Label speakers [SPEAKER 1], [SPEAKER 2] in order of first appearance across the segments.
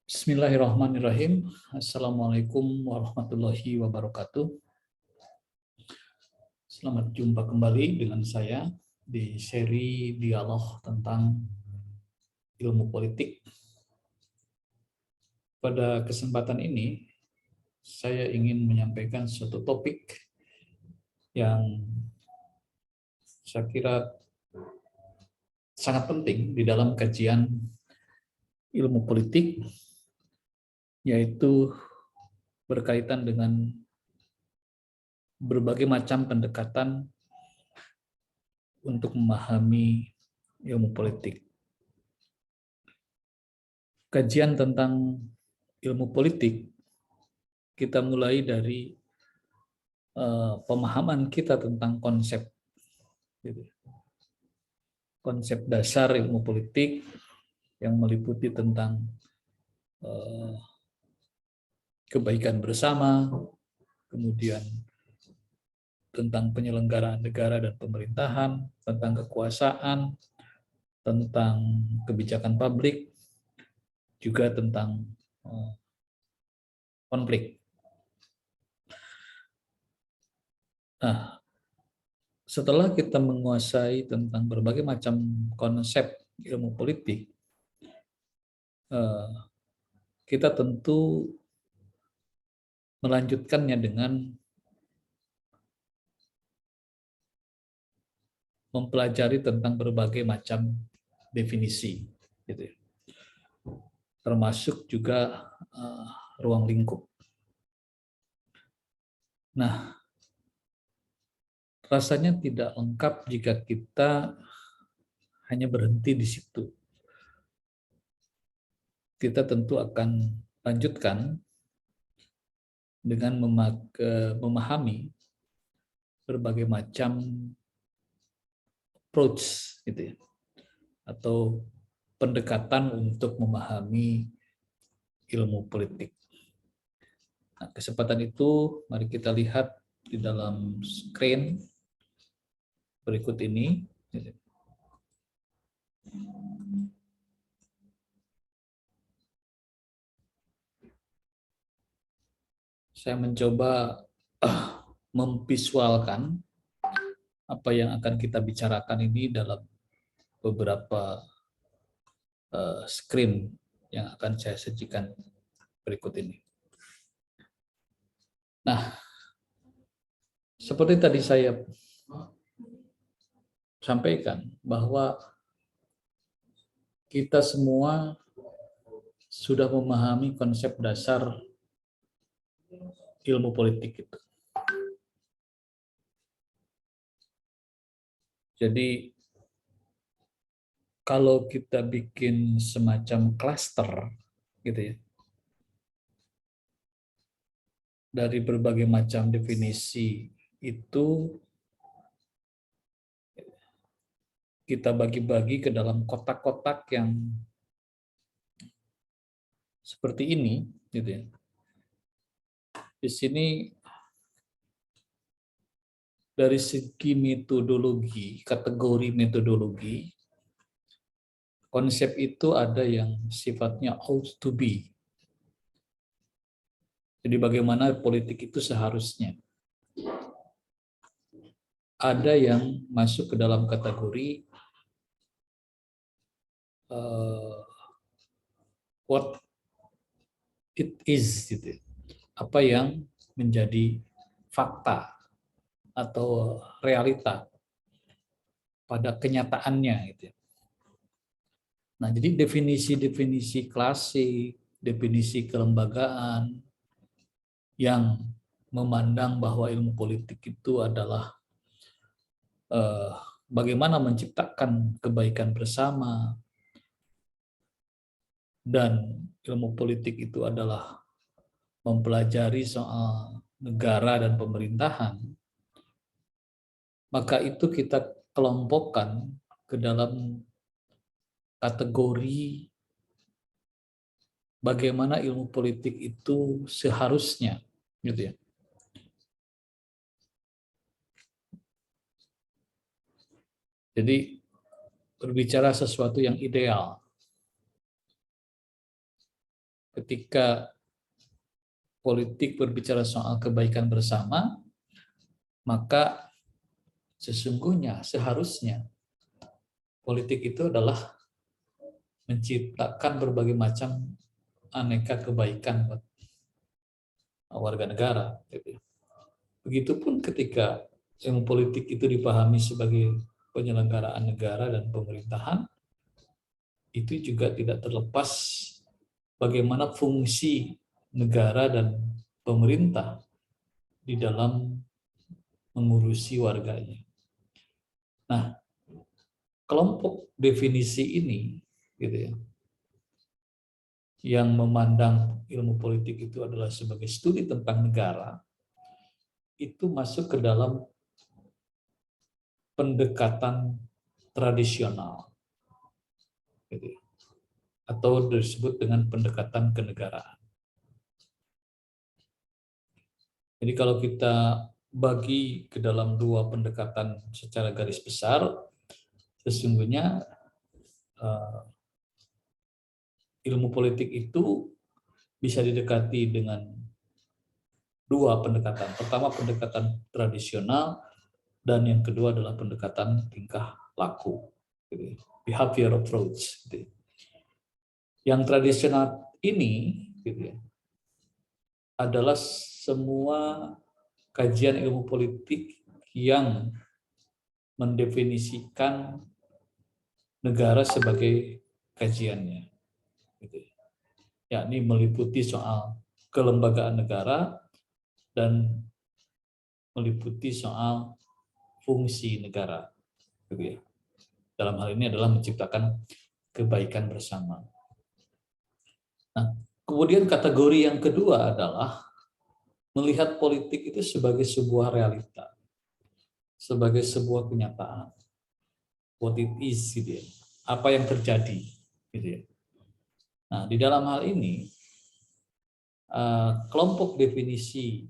[SPEAKER 1] Bismillahirrahmanirrahim. Assalamualaikum warahmatullahi wabarakatuh. Selamat jumpa kembali dengan saya di seri dialog tentang ilmu politik. Pada kesempatan ini, saya ingin menyampaikan suatu topik yang saya kira sangat penting di dalam kajian ilmu politik, yaitu berkaitan dengan berbagai macam pendekatan untuk memahami ilmu politik. Kajian tentang ilmu politik, kita mulai dari pemahaman kita tentang konsep, konsep dasar ilmu politik yang meliputi tentang kebaikan bersama, kemudian tentang penyelenggaraan negara dan pemerintahan, tentang kekuasaan, tentang kebijakan publik, juga tentang konflik. Nah, setelah kita menguasai tentang berbagai macam konsep ilmu politik, kita tentu melanjutkannya dengan mempelajari tentang berbagai macam definisi, gitu ya. Termasuk juga ruang lingkup. Nah, rasanya tidak lengkap jika kita hanya berhenti di situ. Kita tentu akan lanjutkan dengan memahami berbagai macam approach, gitu ya, atau pendekatan untuk memahami ilmu politik. Nah, kesempatan itu mari kita lihat di dalam screen berikut ini. Saya mencoba memvisualkan apa yang akan kita bicarakan ini dalam beberapa screen yang akan saya sajikan berikut ini. Nah, seperti tadi saya sampaikan bahwa kita semua sudah memahami konsep dasar ilmu politik itu. Jadi kalau kita bikin semacam klaster, gitu ya, dari berbagai macam definisi itu kita bagi-bagi ke dalam kotak-kotak yang seperti ini, gitu ya. Di sini dari segi metodologi, kategori metodologi, konsep itu ada yang sifatnya ought to be. Jadi bagaimana politik itu seharusnya. Ada yang masuk ke dalam kategori what it is, gitu. Apa yang menjadi fakta atau realita pada kenyataannya, gitu. Nah, jadi definisi-definisi klasik, definisi kelembagaan yang memandang bahwa ilmu politik itu adalah bagaimana menciptakan kebaikan bersama, dan ilmu politik itu adalah mempelajari soal negara dan pemerintahan, maka itu kita kelompokkan ke dalam kategori bagaimana ilmu politik itu seharusnya, gitu ya. Jadi berbicara sesuatu yang ideal. ketika politik berbicara soal kebaikan bersama, maka sesungguhnya, seharusnya politik itu adalah menciptakan berbagai macam aneka kebaikan buat warga negara. Begitupun ketika ilmu politik itu dipahami sebagai penyelenggaraan negara dan pemerintahan, itu juga tidak terlepas bagaimana fungsi negara dan pemerintah di dalam mengurusi warganya. Nah, kelompok definisi ini, gitu ya, yang memandang ilmu politik itu adalah sebagai studi tentang negara, itu masuk ke dalam pendekatan tradisional, gitu ya, atau disebut dengan pendekatan kenegaraan. Jadi kalau kita bagi ke dalam dua pendekatan secara garis besar, sesungguhnya ilmu politik itu bisa didekati dengan dua pendekatan. Pertama, pendekatan tradisional, dan yang kedua adalah pendekatan tingkah laku, behavior approach. Yang tradisional ini adalah semua kajian ilmu politik yang mendefinisikan negara sebagai kajiannya, yakni meliputi soal kelembagaan negara dan meliputi soal fungsi negara. Dalam hal ini adalah menciptakan kebaikan bersama. Nah, kemudian kategori yang kedua adalah melihat politik itu sebagai sebuah realita, sebagai sebuah kenyataan. What it is, gitu ya. Apa yang terjadi, gitu ya. Nah, di dalam hal ini kelompok definisi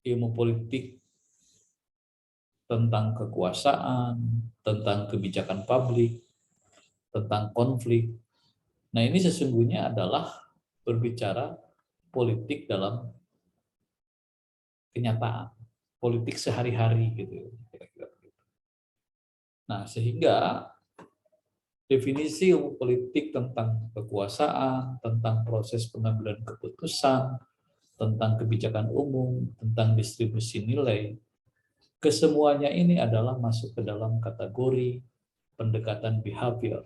[SPEAKER 1] ilmu politik tentang kekuasaan, tentang kebijakan publik, tentang konflik. Nah, ini sesungguhnya adalah berbicara politik dalam kenyataan, politik sehari-hari, gitu. Nah, sehingga definisi ilmu politik tentang kekuasaan, tentang proses pengambilan keputusan, tentang kebijakan umum, tentang distribusi nilai, kesemuanya ini adalah masuk ke dalam kategori pendekatan behavior,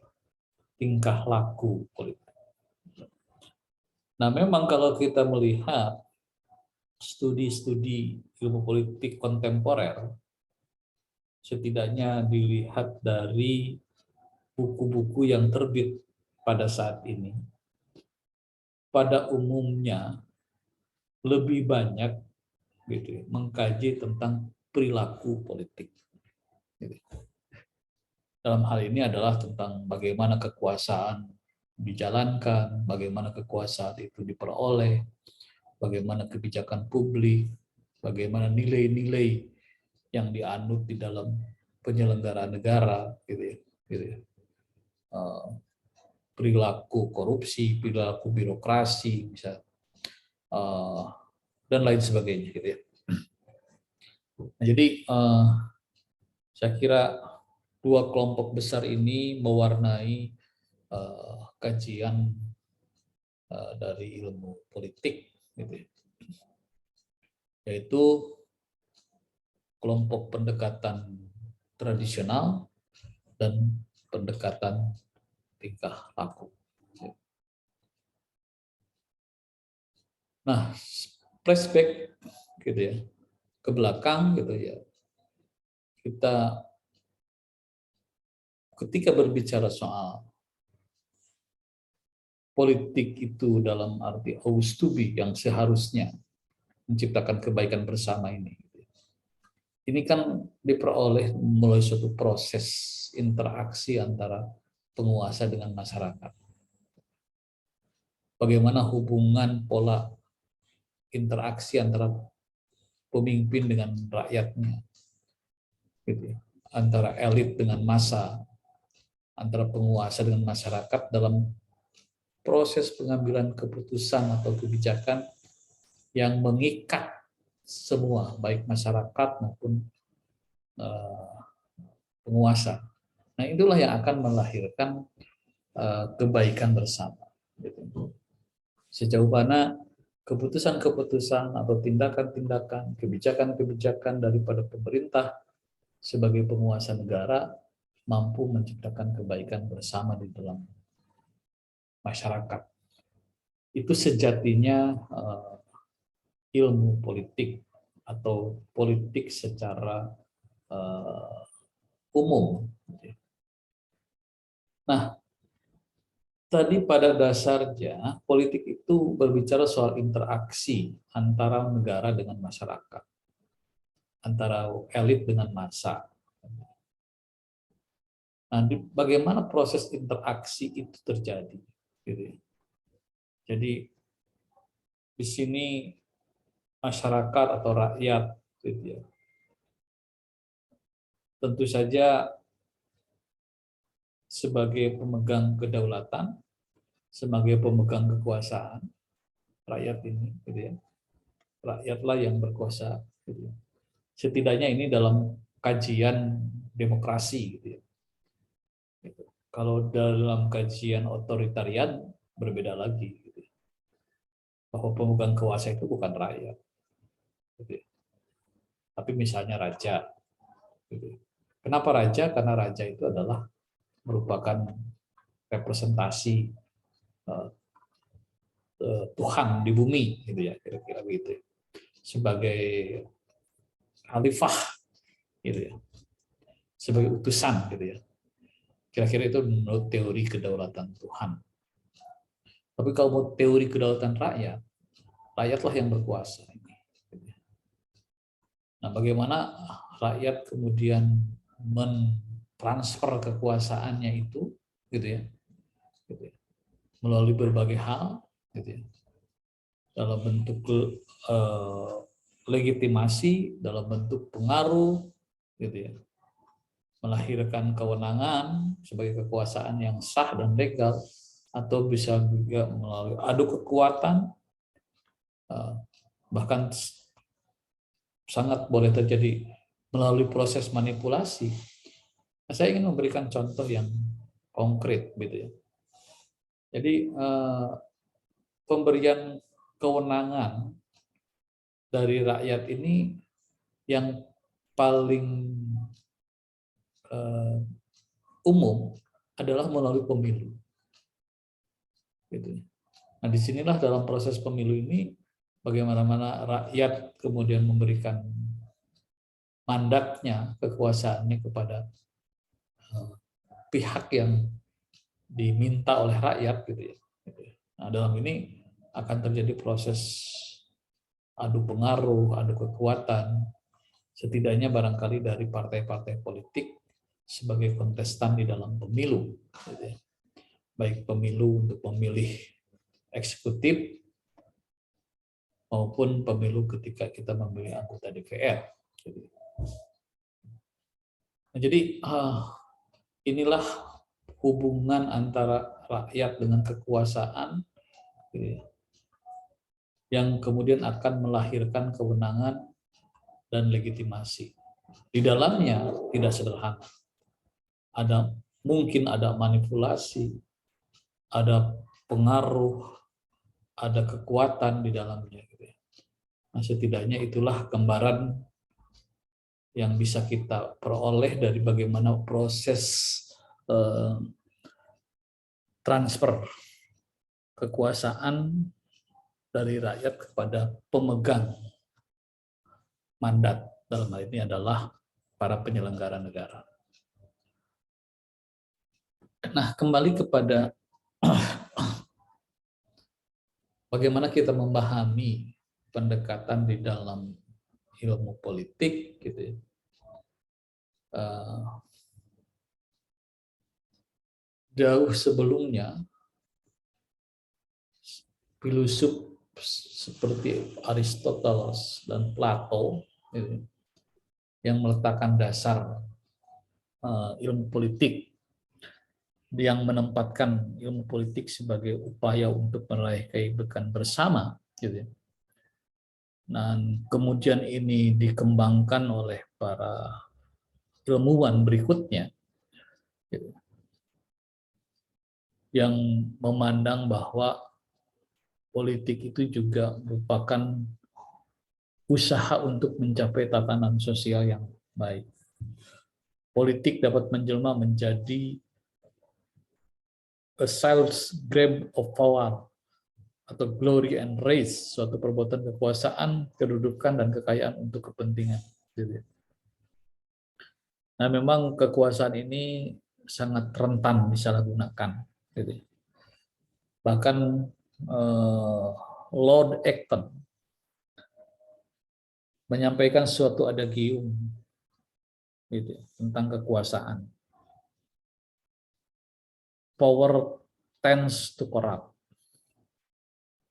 [SPEAKER 1] tingkah laku politik. Nah, memang kalau kita melihat studi-studi ilmu politik kontemporer, setidaknya dilihat dari buku-buku yang terbit pada saat ini, pada umumnya lebih banyak mengkaji tentang perilaku politik. Dalam hal ini adalah tentang bagaimana kekuasaan dijalankan, bagaimana kekuasaan itu diperoleh, bagaimana kebijakan publik, bagaimana nilai-nilai yang dianut di dalam penyelenggaraan negara, perilaku korupsi, perilaku birokrasi, bisa dan lain sebagainya, gitu ya. Nah, jadi saya kira dua kelompok besar ini mewarnai kajian dari ilmu politik, gitu ya. Yaitu kelompok pendekatan tradisional dan pendekatan tingkah laku. Nah, flashback gitu ya, ke belakang gitu ya. Kita ketika berbicara soal politik itu dalam arti aus to be, yang seharusnya menciptakan kebaikan bersama ini. Ini kan diperoleh melalui suatu proses interaksi antara penguasa dengan masyarakat. Bagaimana hubungan pola interaksi antara pemimpin dengan rakyatnya, gitu ya. Antara elit dengan massa, antara penguasa dengan masyarakat dalam proses pengambilan keputusan atau kebijakan yang mengikat semua, baik masyarakat maupun penguasa. Nah, itulah yang akan melahirkan kebaikan bersama. Sejauh mana keputusan-keputusan atau tindakan-tindakan, kebijakan-kebijakan daripada pemerintah sebagai penguasa negara mampu menciptakan kebaikan bersama di dalam masyarakat. Itu sejatinya ilmu politik atau politik secara umum. Nah, tadi pada dasarnya politik itu berbicara soal interaksi antara negara dengan masyarakat, antara elit dengan massa. Nah, bagaimana proses interaksi itu terjadi? Jadi di sini masyarakat atau rakyat, tentu saja sebagai pemegang kedaulatan, sebagai pemegang kekuasaan, rakyat ini, rakyatlah yang berkuasa. Setidaknya ini dalam kajian demokrasi. Kalau dalam kajian otoritarian berbeda lagi. Bahwa pemegang kuasa itu bukan rakyat. Tapi misalnya raja. Kenapa raja? Karena raja itu adalah merupakan representasi Tuhan di bumi, gitu ya, kira-kira begitu. Sebagai khalifah, gitu ya, sebagai utusan, gitu ya. Kira-kira itu menurut teori kedaulatan Tuhan. Tapi kalau mau teori kedaulatan rakyat, rakyatlah yang berkuasa. Nah, bagaimana rakyat kemudian mentransfer kekuasaannya itu, gitu ya, melalui berbagai hal, gitu ya, dalam bentuk legitimasi, dalam bentuk pengaruh, gitu ya, melahirkan kewenangan sebagai kekuasaan yang sah dan legal, atau bisa juga melalui adu kekuatan, bahkan sangat boleh terjadi melalui proses manipulasi. Nah, saya ingin memberikan contoh yang konkret, gitu ya. Jadi pemberian kewenangan dari rakyat ini yang paling umum adalah melalui pemilu. Gitu. Nah, disinilah dalam proses pemilu ini bagaimana rakyat kemudian memberikan mandatnya, kekuasaannya kepada pihak yang diminta oleh rakyat, gitu ya. Nah, dalam ini akan terjadi proses adu pengaruh, adu kekuatan, setidaknya barangkali dari partai-partai politik sebagai kontestan di dalam pemilu, gitu ya. Baik pemilu untuk memilih eksekutif maupun pemilu ketika kita memilih anggota DPR. Nah, jadi inilah hubungan antara rakyat dengan kekuasaan, gitu ya, yang kemudian akan melahirkan kewenangan dan legitimasi. Di dalamnya tidak sederhana. Mungkin ada manipulasi, ada pengaruh, ada kekuatan di dalamnya. Nah, setidaknya itulah gambaran yang bisa kita peroleh dari bagaimana proses transfer kekuasaan dari rakyat kepada pemegang mandat. Dalam hal ini adalah para penyelenggara negara. Nah, kembali kepada bagaimana kita memahami pendekatan di dalam ilmu politik, gitu ya. Jauh sebelumnya, filosof seperti Aristoteles dan Plato, gitu, yang meletakkan dasar ilmu politik, yang menempatkan ilmu politik sebagai upaya untuk meraih kebaikan bersama, gitu ya. Dan kemudian ini dikembangkan oleh para ilmuwan berikutnya, gitu, yang memandang bahwa politik itu juga merupakan usaha untuk mencapai tatanan sosial yang baik. Politik dapat menjelma menjadi a sales grab of power atau glory and race, suatu perbuatan kekuasaan, kedudukan, dan kekayaan untuk kepentingan. Nah, memang kekuasaan ini sangat rentan disalahgunakan. Bahkan Lord Acton menyampaikan suatu adagium tentang kekuasaan. Power tends to corrupt.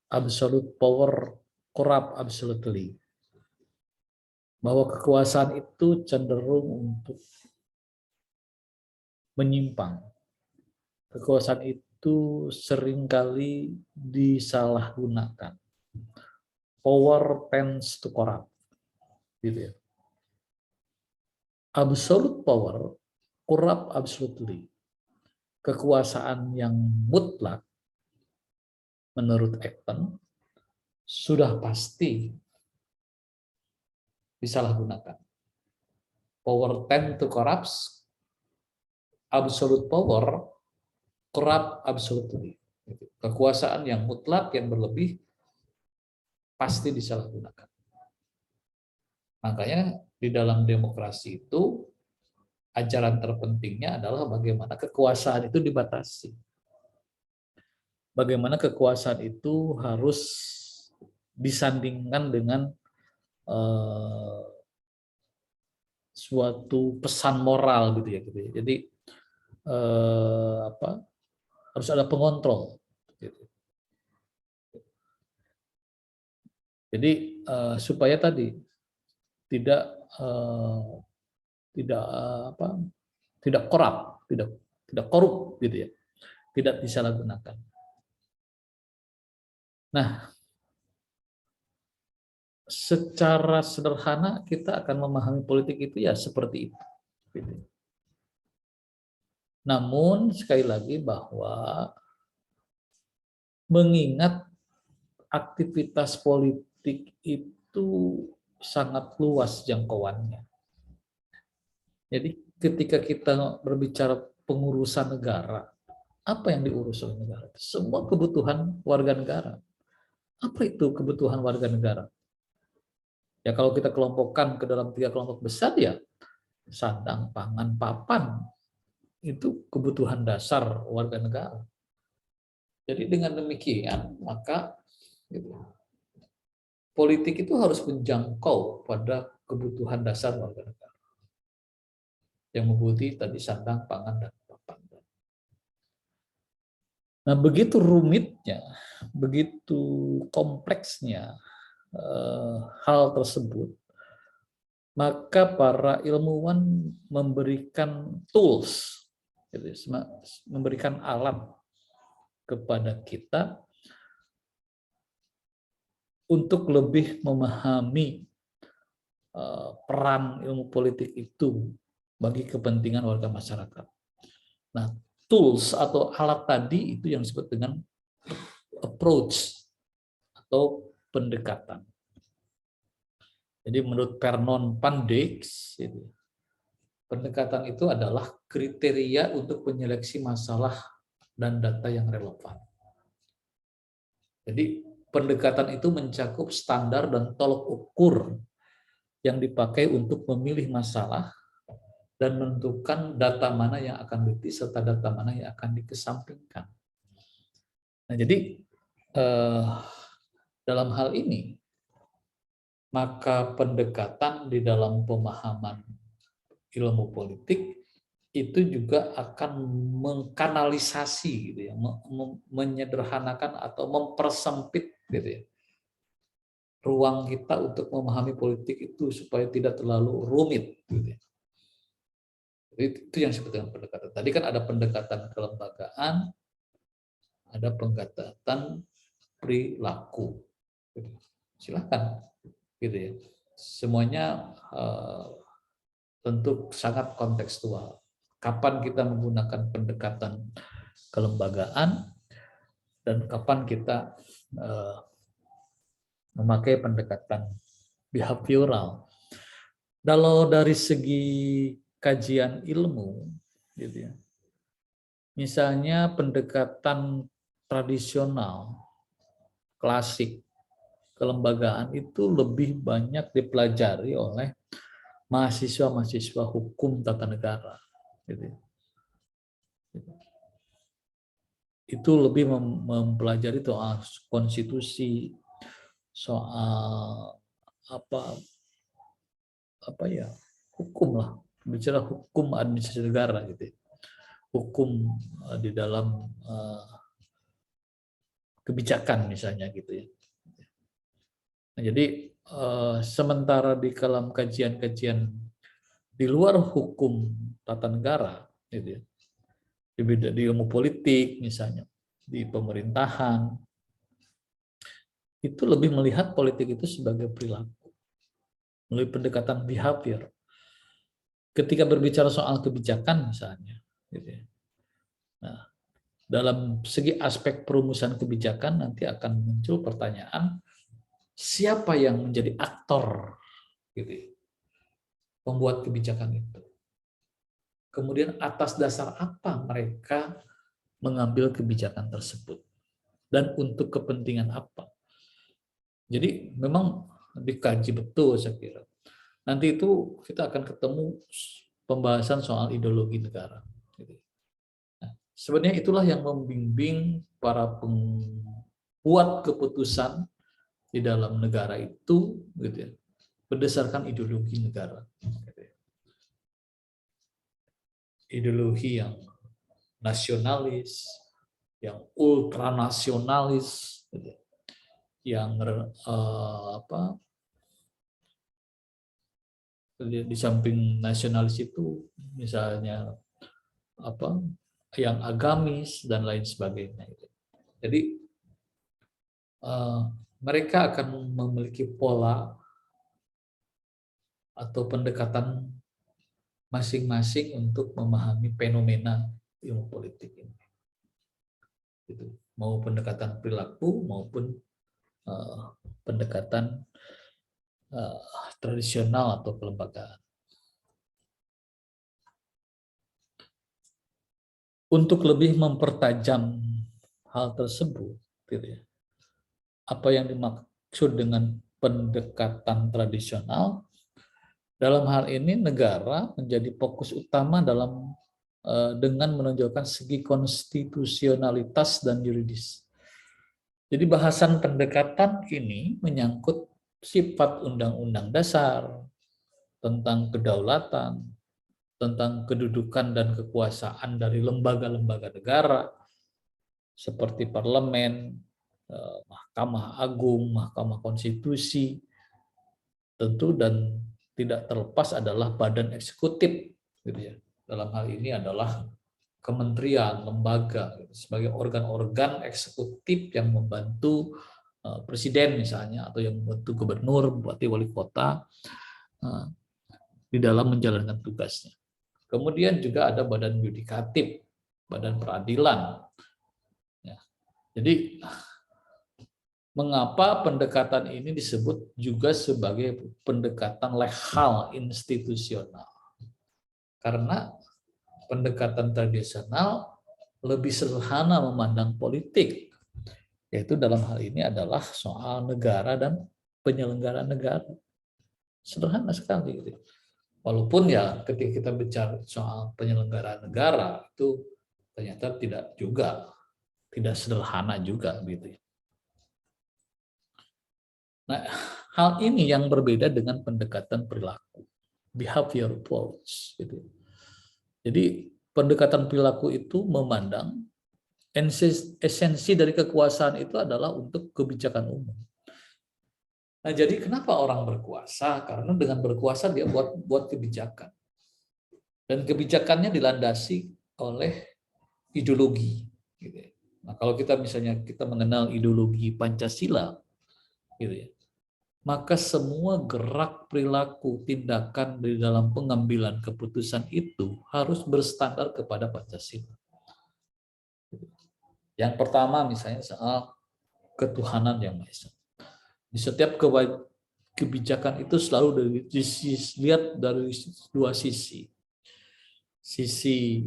[SPEAKER 1] Absolute power corrupt absolutely. Bahwa kekuasaan itu cenderung untuk menyimpang. Kekuasaan itu seringkali disalahgunakan. Power tends to corrupt. Gitu ya. Absolute power corrupt absolutely. Kekuasaan yang mutlak menurut Acton sudah pasti disalahgunakan. Power tend to corrupt, absolute power corrupt absolutely. Kekuasaan yang mutlak, yang berlebih, pasti disalahgunakan. Makanya di dalam demokrasi itu, ajaran terpentingnya adalah bagaimana kekuasaan itu dibatasi. Bagaimana kekuasaan itu harus disandingkan dengan suatu pesan moral gitu ya. Jadi harus ada pengontrol. Gitu. Jadi supaya tadi tidak korup, tidak korup gitu ya, tidak disalahgunakan. Nah, secara sederhana kita akan memahami politik itu ya seperti itu. Gitu. Namun sekali lagi bahwa mengingat aktivitas politik itu sangat luas jangkauannya. Jadi ketika kita berbicara pengurusan negara, apa yang diurus oleh negara? Semua kebutuhan warga negara. Apa itu kebutuhan warga negara? Ya kalau kita kelompokkan ke dalam 3 kelompok besar ya, sandang, pangan, papan, itu kebutuhan dasar warga negara. Jadi dengan demikian, maka politik itu harus menjangkau pada kebutuhan dasar warga negara. Yang meliputi tadi sandang, pangan, dan papan. Nah, begitu rumitnya, begitu kompleksnya hal tersebut, maka para ilmuwan memberikan tools, memberikan alat kepada kita untuk lebih memahami peran ilmu politik itu bagi kepentingan warga masyarakat. Nah, tools atau alat tadi itu yang disebut dengan approach atau pendekatan. Jadi menurut Vernon van Dijk, pendekatan itu adalah kriteria untuk menyeleksi masalah dan data yang relevan. Jadi pendekatan itu mencakup standar dan tolok ukur yang dipakai untuk memilih masalah dan menentukan data mana yang akan diteliti serta data mana yang akan dikesampingkan. Nah, jadi dalam hal ini, maka pendekatan di dalam pemahaman ilmu politik itu juga akan mengkanalisasi, gitu ya, menyederhanakan atau mempersempit, gitu ya, ruang kita untuk memahami politik itu supaya tidak terlalu rumit. Gitu ya. Itu yang disebut dengan pendekatan. Tadi kan ada pendekatan kelembagaan, ada pendekatan perilaku. Silakan, gitu ya. Semuanya tentu sangat kontekstual. Kapan kita menggunakan pendekatan kelembagaan dan kapan kita memakai pendekatan behavioral. Kalau dari segi kajian ilmu, gitu ya, misalnya pendekatan tradisional, klasik, kelembagaan itu lebih banyak dipelajari oleh mahasiswa-mahasiswa hukum tata negara. Gitu. Itu lebih mempelajari soal konstitusi, soal apa ya, hukum lah, bicara hukum administrasi negara gitu, hukum di dalam kebijakan misalnya gitu ya. Nah, jadi sementara di dalam kajian-kajian di luar hukum tata negara gitu ya, di ilmu politik misalnya, di pemerintahan, itu lebih melihat politik itu sebagai perilaku, melalui pendekatan behavior. Ketika berbicara soal kebijakan misalnya, gitu ya. Nah, dalam segi aspek perumusan kebijakan nanti akan muncul pertanyaan siapa yang menjadi aktor, gitu ya, pembuat kebijakan itu. Kemudian atas dasar apa mereka mengambil kebijakan tersebut dan untuk kepentingan apa. Jadi memang dikaji betul saya kira. Nanti itu kita akan ketemu pembahasan soal ideologi negara. Nah, sebenarnya itulah yang membimbing para pembuat keputusan di dalam negara itu, gitu ya, berdasarkan ideologi negara. Ideologi yang nasionalis, yang ultranasionalis, gitu ya, yang di samping nasionalis itu misalnya yang agamis dan lain sebagainya. Jadi mereka akan memiliki pola atau pendekatan masing-masing untuk memahami fenomena ilmu politik ini. Gitu. Mau pendekatan perilaku maupun pendekatan tradisional atau kelembagaan. Untuk lebih mempertajam hal tersebut, gitu ya, apa yang dimaksud dengan pendekatan tradisional, dalam hal ini negara menjadi fokus utama dalam dengan menonjolkan segi konstitusionalitas dan yuridis. Jadi bahasan pendekatan ini menyangkut sifat undang-undang dasar, tentang kedaulatan, tentang kedudukan dan kekuasaan dari lembaga-lembaga negara, seperti parlemen, Mahkamah Agung, Mahkamah Konstitusi, tentu, dan tidak terlepas adalah badan eksekutif, gitu ya. Dalam hal ini adalah kementerian, lembaga, gitu, sebagai organ-organ eksekutif yang membantu presiden misalnya, atau yang membantu gubernur, bupati, wali kota di dalam menjalankan tugasnya. Kemudian juga ada badan yudikatif, badan peradilan. Ya. Jadi mengapa pendekatan ini disebut juga sebagai pendekatan legal institusional? Karena pendekatan tradisional lebih sederhana memandang politik, yaitu dalam hal ini adalah soal negara dan penyelenggaraan negara. Sederhana sekali. Walaupun ya ketika kita bicara soal penyelenggaraan negara itu ternyata tidak sederhana juga gitu. Nah, hal ini yang berbeda dengan pendekatan perilaku, behavior approach gitu. Jadi pendekatan perilaku itu memandang esensi dari kekuasaan itu adalah untuk kebijakan umum. Nah, jadi kenapa orang berkuasa? Karena dengan berkuasa dia buat kebijakan. dan kebijakannya dilandasi oleh ideologi. Gitu ya. Nah, kalau kita misalnya kita mengenal ideologi Pancasila, gitu ya, maka semua gerak perilaku tindakan di dalam pengambilan keputusan itu harus berstandar kepada Pancasila. Yang pertama misalnya soal ketuhanan yang Maha Esa. Di setiap kebijakan itu selalu dilihat dari dua sisi. Sisi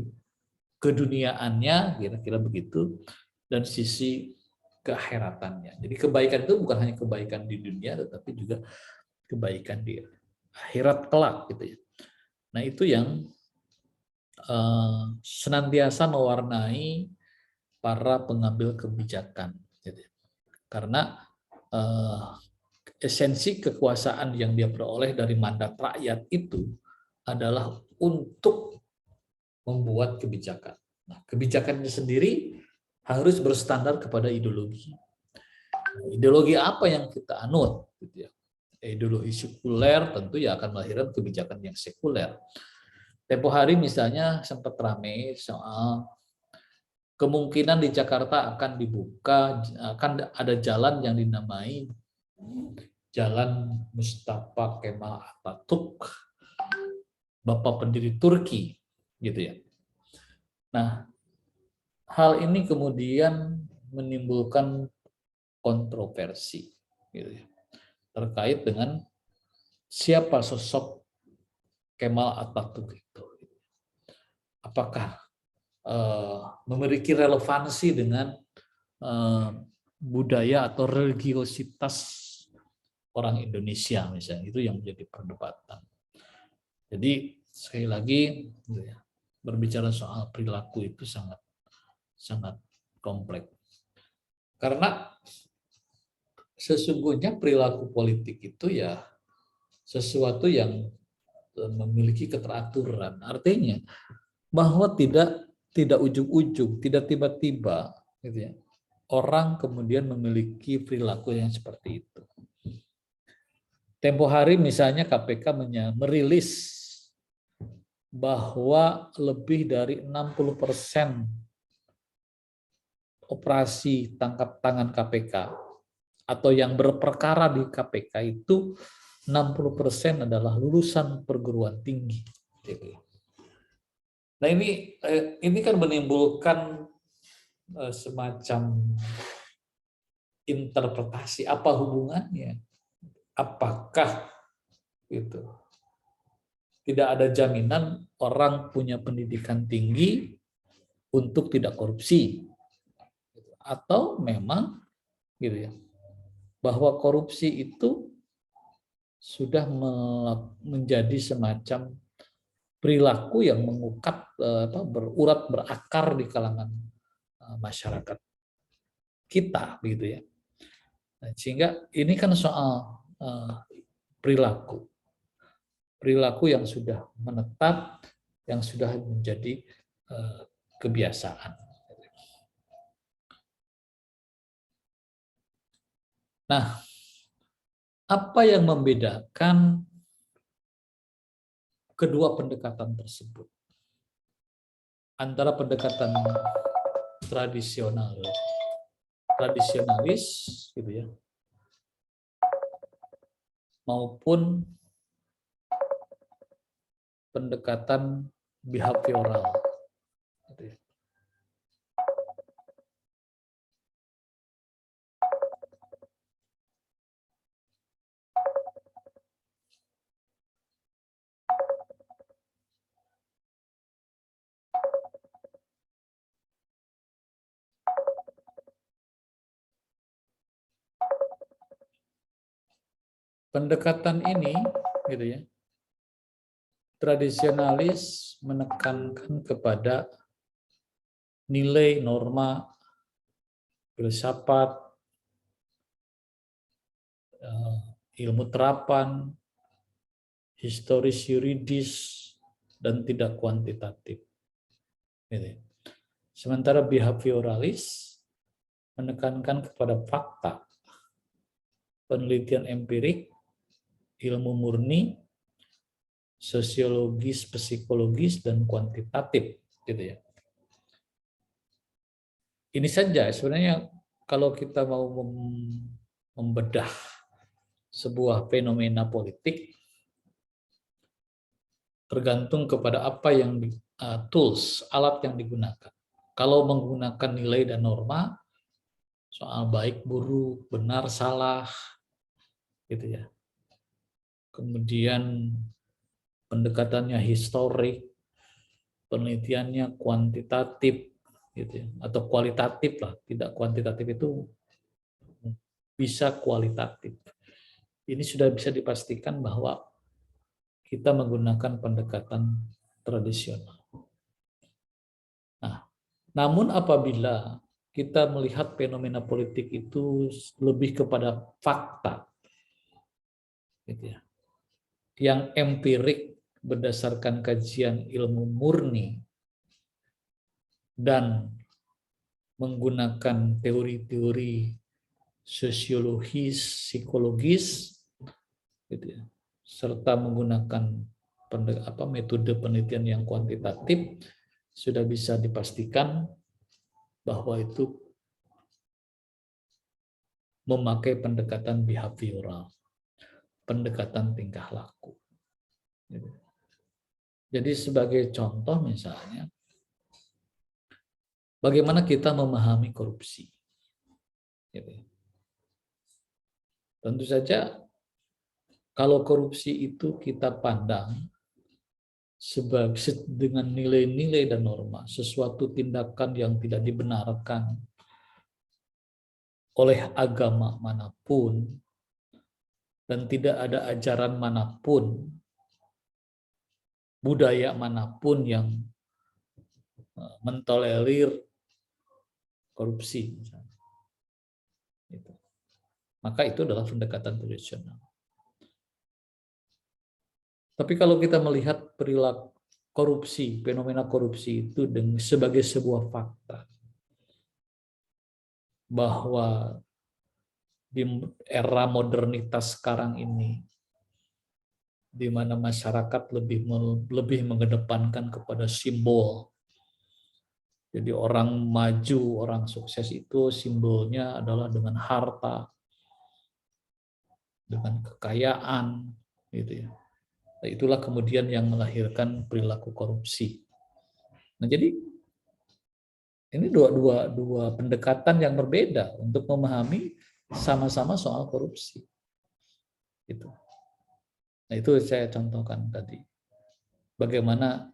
[SPEAKER 1] keduniaannya, kira-kira begitu, dan sisi keakhiratannya. Jadi kebaikan itu bukan hanya kebaikan di dunia, tetapi juga kebaikan di akhirat kelak, gitu ya. Nah itu yang senantiasa mewarnai para pengambil kebijakan, gitu ya. Karena esensi kekuasaan yang dia peroleh dari mandat rakyat itu adalah untuk membuat kebijakan. Nah, kebijakannya sendiri harus berstandar kepada ideologi. Ideologi apa yang kita anut? Gitu ya. Ideologi sekuler tentu ya akan melahirkan kebijakan yang sekuler. Tempo hari misalnya sempat ramai soal kemungkinan di Jakarta akan dibuka, akan ada jalan yang dinamai Jalan Mustafa Kemal Atatürk, Bapak pendiri Turki, gitu ya. Nah, hal ini kemudian menimbulkan kontroversi, gitu ya, terkait dengan siapa sosok Kemal Atatürk itu. Apakah memiliki relevansi dengan budaya atau religiositas orang Indonesia misalnya, itu yang menjadi perdebatan. Jadi sekali lagi berbicara soal perilaku itu sangat kompleks. Karena sesungguhnya perilaku politik itu ya sesuatu yang memiliki keteraturan. Artinya bahwa tidak ujug-ujug, tidak tiba-tiba gitu ya, orang kemudian memiliki perilaku yang seperti itu. Tempo hari misalnya KPK merilis bahwa lebih dari 60% operasi tangkap tangan KPK atau yang berperkara di KPK itu 60% adalah lulusan perguruan tinggi. Nah ini kan menimbulkan semacam interpretasi, apa hubungannya? Apakah itu tidak ada jaminan orang punya pendidikan tinggi untuk tidak korupsi, atau memang gitu ya, bahwa korupsi itu sudah menjadi semacam perilaku yang mengukat, berurat, berakar di kalangan masyarakat kita, begitu ya. Nah, sehingga ini kan soal perilaku yang sudah menetap, yang sudah menjadi kebiasaan. Nah, apa yang membedakan kedua pendekatan tersebut? Antara pendekatan tradisionalis gitu ya, maupun pendekatan behavioral. Gitu ya. Pendekatan ini, gitu ya, tradisionalis menekankan kepada nilai, norma, filsafat, ilmu terapan, historis yuridis, dan tidak kuantitatif. Gitu. Sementara behavioralis menekankan kepada fakta, penelitian empirik, ilmu murni, sosiologis, psikologis, dan kuantitatif, gitu ya. Ini saja sebenarnya kalau kita mau membedah sebuah fenomena politik, tergantung kepada apa yang tools, alat yang digunakan. Kalau menggunakan nilai dan norma, soal baik buruk, benar salah, gitu ya. Kemudian pendekatannya historik, penelitiannya kuantitatif, gitu ya, atau kualitatif lah, tidak kuantitatif itu bisa kualitatif. Ini sudah bisa dipastikan bahwa kita menggunakan pendekatan tradisional. Nah, namun apabila kita melihat fenomena politik itu lebih kepada fakta, gitu ya, yang empirik berdasarkan kajian ilmu murni dan menggunakan teori-teori sosiologis, psikologis, gitu ya, serta menggunakan metode penelitian yang kuantitatif, sudah bisa dipastikan bahwa itu memakai pendekatan behavioral, pendekatan tingkah laku. Jadi sebagai contoh misalnya, bagaimana kita memahami korupsi. Tentu saja kalau korupsi itu kita pandang dengan nilai-nilai dan norma, sesuatu tindakan yang tidak dibenarkan oleh agama manapun, dan tidak ada ajaran manapun, budaya manapun yang mentolerir korupsi. Maka itu adalah pendekatan tradisional. Tapi kalau kita melihat perilaku korupsi, fenomena korupsi itu sebagai sebuah fakta, bahwa di era modernitas sekarang ini, di mana masyarakat lebih mengedepankan kepada simbol. Jadi orang maju, orang sukses itu simbolnya adalah dengan harta, dengan kekayaan, gitu ya. Nah, itulah kemudian yang melahirkan perilaku korupsi. Nah, jadi ini dua pendekatan yang berbeda untuk memahami sama-sama soal korupsi. Gitu. Nah, itu saya contohkan tadi. Bagaimana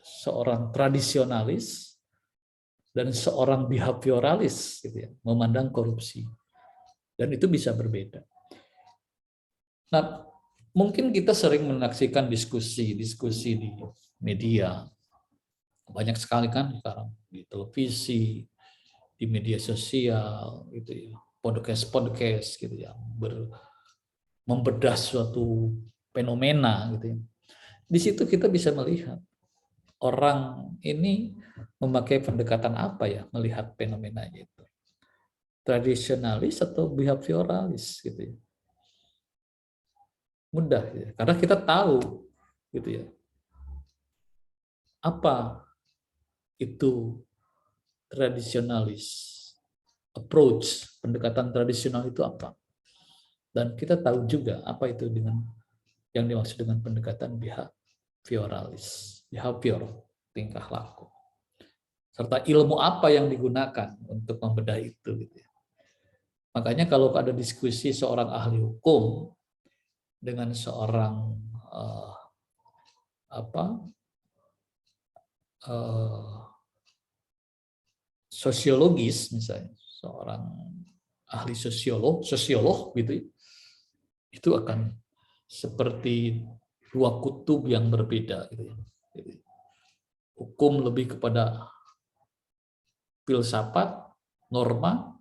[SPEAKER 1] seorang tradisionalis dan seorang behavioralis gitu ya, memandang korupsi. Dan itu bisa berbeda. Nah, mungkin kita sering menyaksikan diskusi di media. Banyak sekali kan sekarang di televisi, di media sosial, gitu ya, podcast gitu ya, membedah suatu fenomena gitu ya. Di situ kita bisa melihat orang ini memakai pendekatan apa ya melihat fenomenanya itu. Tradisionalis atau behavioralis gitu ya. Mudah ya, karena kita tahu gitu ya. Apa itu tradisionalis? Approach, pendekatan tradisional itu apa? Dan kita tahu juga apa itu dengan yang dimaksud dengan pendekatan behavioralis, behavior, tingkah laku. Serta ilmu apa yang digunakan untuk membedah itu. Gitu. Makanya kalau ada diskusi seorang ahli hukum dengan seorang sosiologis, misalnya seorang ahli sosiolog gitu, itu akan seperti dua kutub yang berbeda. Gitu. Hukum lebih kepada filsafat, norma,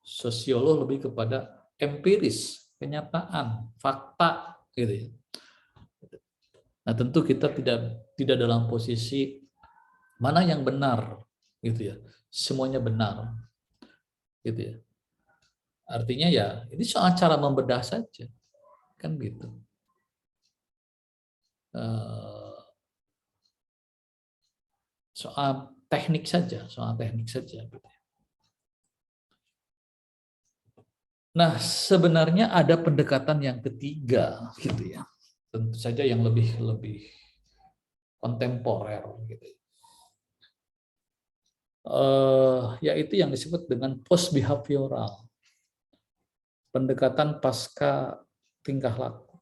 [SPEAKER 1] sosiolog lebih kepada empiris, kenyataan, fakta, gitu ya. Nah, tentu kita tidak dalam posisi mana yang benar, gitu ya. Semuanya benar, gitu ya. Artinya ya ini soal cara membedah saja, kan gitu. soal teknik saja, Nah, sebenarnya ada pendekatan yang ketiga, gitu ya. Tentu saja yang lebih kontemporer, gitu. Yaitu yang disebut dengan post behavioral, pendekatan pasca tingkah laku,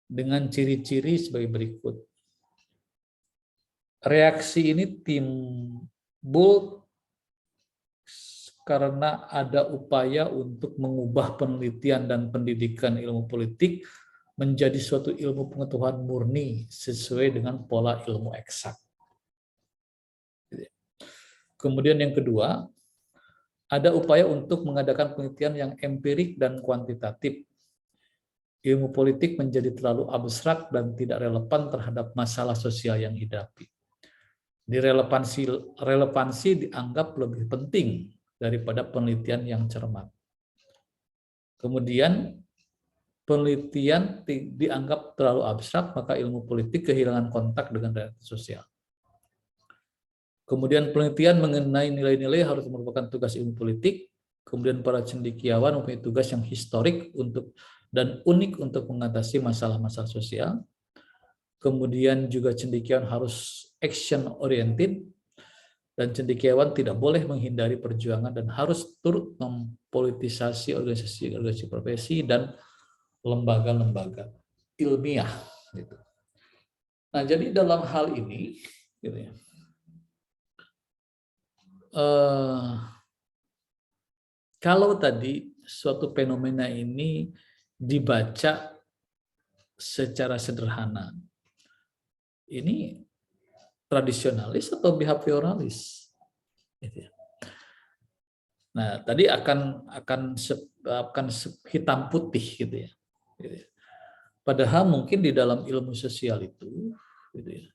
[SPEAKER 1] dengan ciri-ciri sebagai berikut. Reaksi ini timbul karena ada upaya untuk mengubah penelitian dan pendidikan ilmu politik menjadi suatu ilmu pengetahuan murni sesuai dengan pola ilmu eksak. Kemudian yang kedua, ada upaya untuk mengadakan penelitian yang empirik dan kuantitatif. Ilmu politik menjadi terlalu abstrak dan tidak relevan terhadap masalah sosial yang dihadapi. Relevansi dianggap lebih penting daripada penelitian yang cermat. Kemudian penelitian dianggap terlalu abstrak, maka ilmu politik kehilangan kontak dengan realitas sosial. Kemudian penelitian mengenai nilai-nilai harus merupakan tugas ilmu politik. Kemudian para cendekiawan mempunyai tugas yang historik dan unik untuk mengatasi masalah-masalah sosial. Kemudian juga cendekiawan harus action oriented, dan cendekiawan tidak boleh menghindari perjuangan dan harus turut mempolitisasi organisasi profesi dan lembaga-lembaga ilmiah. Gitu. Nah, jadi dalam hal ini, gitu ya, kalau tadi suatu fenomena ini dibaca secara sederhana, ini tradisionalis atau behavioralis? Gitu ya. Nah, tadi akan hitam putih gitu ya. Padahal mungkin di dalam ilmu sosial itu, gitu ya,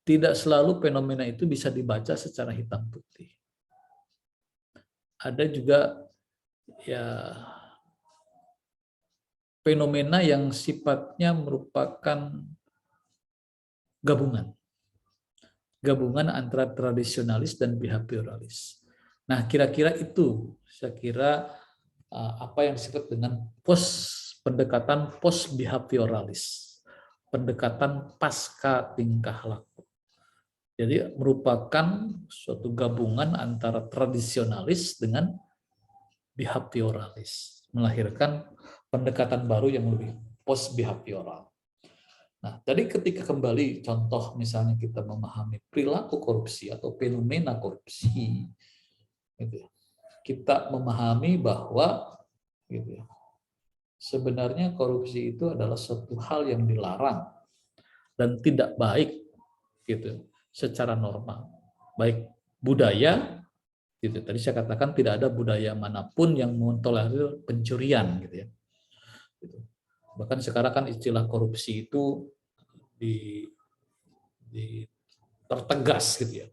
[SPEAKER 1] tidak selalu fenomena itu bisa dibaca secara hitam putih. Ada juga ya fenomena yang sifatnya merupakan gabungan antara tradisionalis dan behavioralis. Nah, kira-kira itu saya kira apa yang disebut dengan pendekatan post behavioralis, pendekatan pasca tingkah laku. Jadi merupakan suatu gabungan antara tradisionalis dengan behavioralis, melahirkan pendekatan baru yang lebih post behavioral. Nah, tadi ketika kembali contoh misalnya kita memahami perilaku korupsi atau fenomena korupsi, gitu, kita memahami bahwa gitu, sebenarnya korupsi itu adalah suatu hal yang dilarang dan tidak baik gitu secara normal, baik budaya gitu. Tadi saya katakan tidak ada budaya manapun yang mentolerir pencurian gitu ya. Gitu. Bahkan sekarang kan istilah korupsi itu tertegas gitu ya,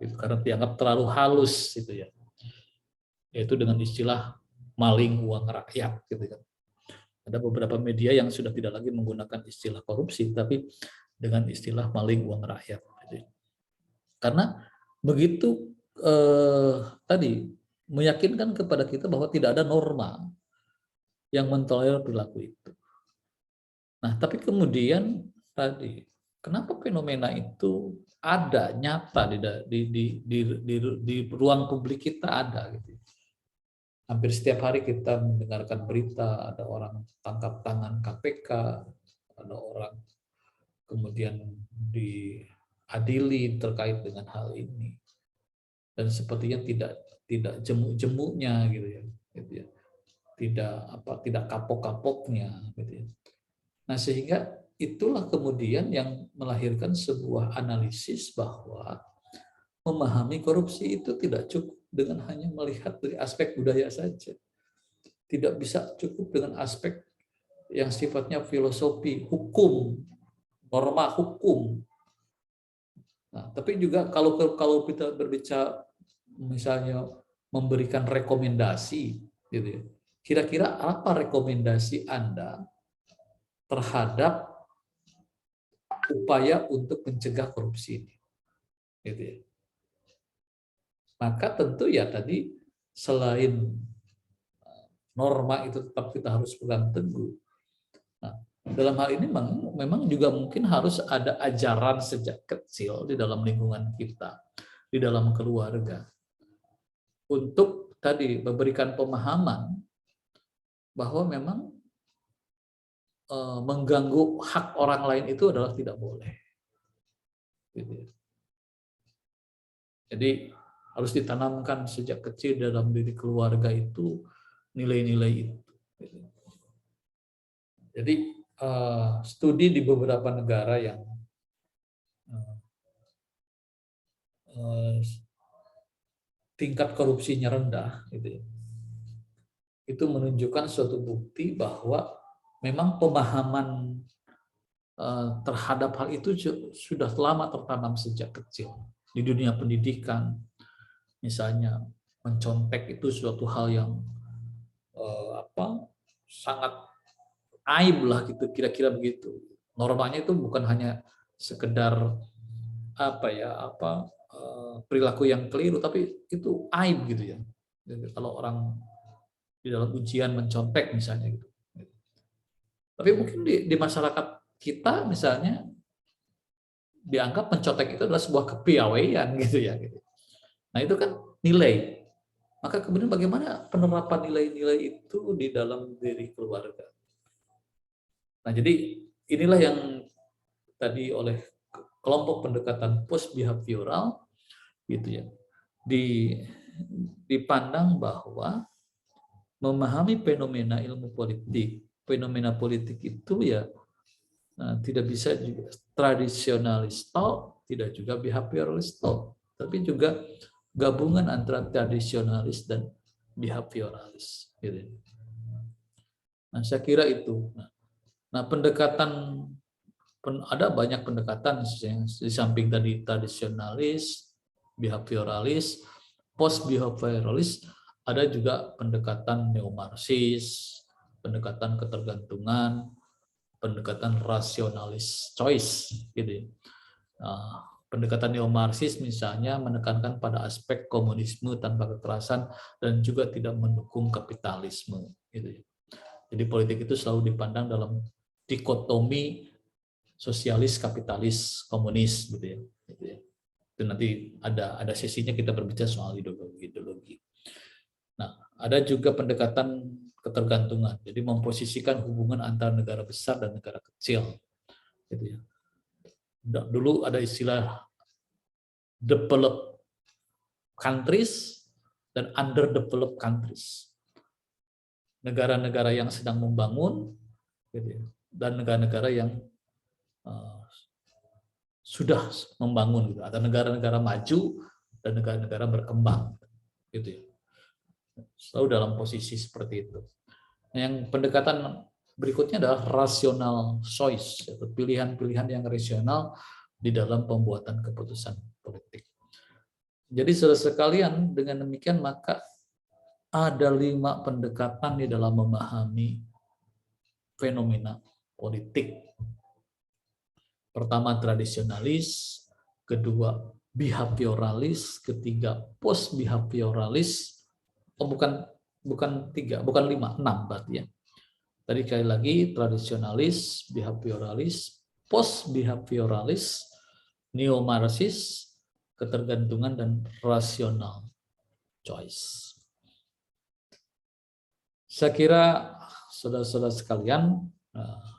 [SPEAKER 1] gitu, karena dianggap terlalu halus gitu ya, yaitu dengan istilah maling uang rakyat gitu kan. Ada beberapa media yang sudah tidak lagi menggunakan istilah korupsi, tapi dengan istilah maling uang rakyat. Gitu. Karena begitu tadi meyakinkan kepada kita bahwa tidak ada norma yang mentolerir perilaku itu. Nah, tapi kemudian tadi kenapa fenomena itu ada nyata di ruang publik kita ada gitu. Hampir setiap hari kita mendengarkan berita ada orang tangkap tangan KPK, ada orang kemudian diadili terkait dengan hal ini, dan sepertinya tidak jemuk-jemuknya gitu ya, tidak kapok-kapoknya gitu ya. Nah, sehingga itulah kemudian yang melahirkan sebuah analisis bahwa memahami korupsi itu tidak cukup dengan hanya melihat dari aspek budaya saja. Tidak bisa cukup dengan aspek yang sifatnya filosofi, hukum, norma hukum. Nah, tapi juga kalau kita berbicara misalnya memberikan rekomendasi, gitu ya. Kira-kira apa rekomendasi Anda terhadap upaya untuk mencegah korupsi ini. Gitu ya. Maka tentu ya tadi selain norma itu tetap kita harus pegang teguh. Nah, dalam hal ini memang juga mungkin harus ada ajaran sejak kecil di dalam lingkungan kita, di dalam keluarga, untuk tadi memberikan pemahaman bahwa memang mengganggu hak orang lain itu adalah tidak boleh. Gitu. Jadi harus ditanamkan sejak kecil dalam diri keluarga itu nilai-nilai itu. Jadi studi di beberapa negara yang tingkat korupsinya rendah, gitu ya, itu menunjukkan suatu bukti bahwa memang pemahaman terhadap hal itu sudah lama tertanam sejak kecil. Di dunia pendidikan, misalnya mencontek itu suatu hal yang sangat aib lah, gitu, kira-kira begitu. Normanya itu bukan hanya sekedar perilaku yang keliru, tapi itu aib gitu ya. Jadi, kalau orang di dalam ujian mencontek misalnya gitu. Tapi mungkin di masyarakat kita misalnya dianggap mencontek itu adalah sebuah kepiawaian gitu ya. Gitu. Nah itu kan nilai. Maka kemudian bagaimana penerapan nilai-nilai itu di dalam diri keluarga. Nah jadi inilah yang tadi oleh kelompok pendekatan post behavioral gitu ya, dipandang bahwa memahami fenomena ilmu politik, fenomena politik itu ya tidak bisa juga tradisionalis tidak juga behavioralis tapi juga gabungan antara tradisionalis dan behavioralis. Gitu. Nah, saya kira itu. Nah, pendekatan ada banyak pendekatan di samping tadi tradisionalis, behavioralis, post behavioralis, ada juga pendekatan neomarxis, pendekatan ketergantungan, pendekatan rasionalis choice, gitu. Pendekatan neomarxis misalnya menekankan pada aspek komunisme tanpa kekerasan dan juga tidak mendukung kapitalisme, gitu. Jadi politik itu selalu dipandang dalam dikotomi sosialis, kapitalis, komunis, gitu ya. Itu nanti ada sesinya kita berbicara soal ideologi. Nah, ada juga pendekatan ketergantungan. Jadi memposisikan hubungan antara negara besar dan negara kecil. Gitu ya. Dulu ada istilah developed countries dan underdeveloped countries. Negara-negara yang sedang membangun gitu ya, dan negara-negara yang sudah membangun gitu. Ada negara-negara maju dan negara-negara berkembang gitu ya. Selalu dalam posisi seperti itu. Yang pendekatan berikutnya adalah rational choice, yaitu pilihan-pilihan yang rasional di dalam pembuatan keputusan politik. Jadi saudara sekalian, dengan demikian maka ada 5 pendekatan di dalam memahami fenomena politik. Pertama tradisionalis, kedua behavioralis, ketiga post behavioralis. Bukan 3, bukan 5, 6 berarti ya. Tadi sekali lagi tradisionalis, behavioralis, post behavioralis, neomarxis, ketergantungan dan rasional choice. Saya kira saudara-saudara sekalian,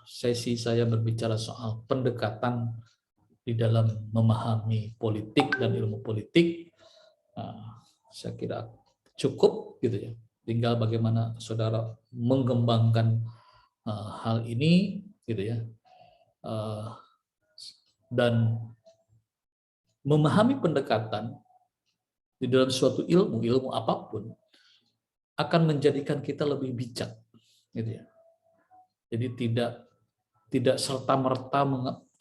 [SPEAKER 1] sesi saya berbicara soal pendekatan di dalam memahami politik dan ilmu politik, saya kira cukup gitu ya. Tinggal bagaimana saudara mengembangkan hal ini gitu ya, dan memahami pendekatan di dalam suatu ilmu apapun akan menjadikan kita lebih bijak gitu ya. Jadi tidak serta-merta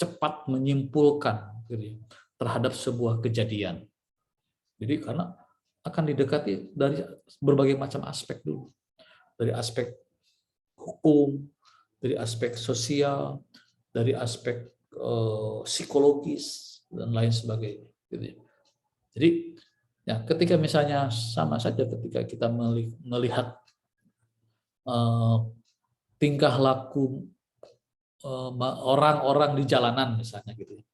[SPEAKER 1] cepat menyimpulkan gitu ya, terhadap sebuah kejadian. Jadi karena akan didekati dari berbagai macam aspek dulu. Dari aspek hukum, dari aspek sosial, dari aspek psikologis dan lain sebagainya. Gitu ya. Jadi ya ketika misalnya sama saja ketika kita melihat tingkah laku orang-orang di jalanan misalnya gitu ya.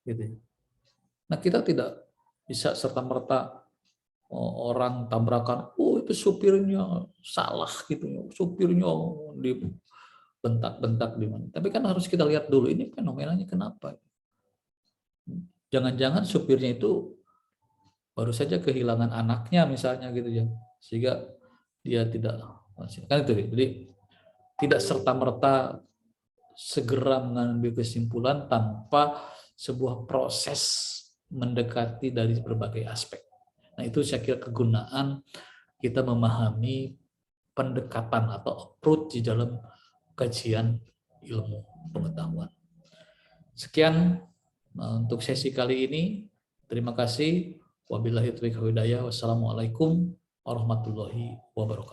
[SPEAKER 1] Gitu ya. Nah kita tidak bisa serta-merta orang tabrakan, oh itu supirnya salah gitu ya, supirnya dibentak-bentak di mana. Tapi kan harus kita lihat dulu ini fenomenanya kenapa. Jangan-jangan supirnya itu baru saja kehilangan anaknya misalnya gitu ya, sehingga dia tidak kan itu. Jadi tidak serta-merta segera mengambil kesimpulan tanpa sebuah proses mendekati dari berbagai aspek. Nah itu saya kira kegunaan kita memahami pendekatan atau approach di dalam kajian ilmu pengetahuan. Sekian untuk sesi kali ini. Terima kasih. Wabillahi taufiq wal hidayah. Wassalamualaikum warahmatullahi wabarakatuh.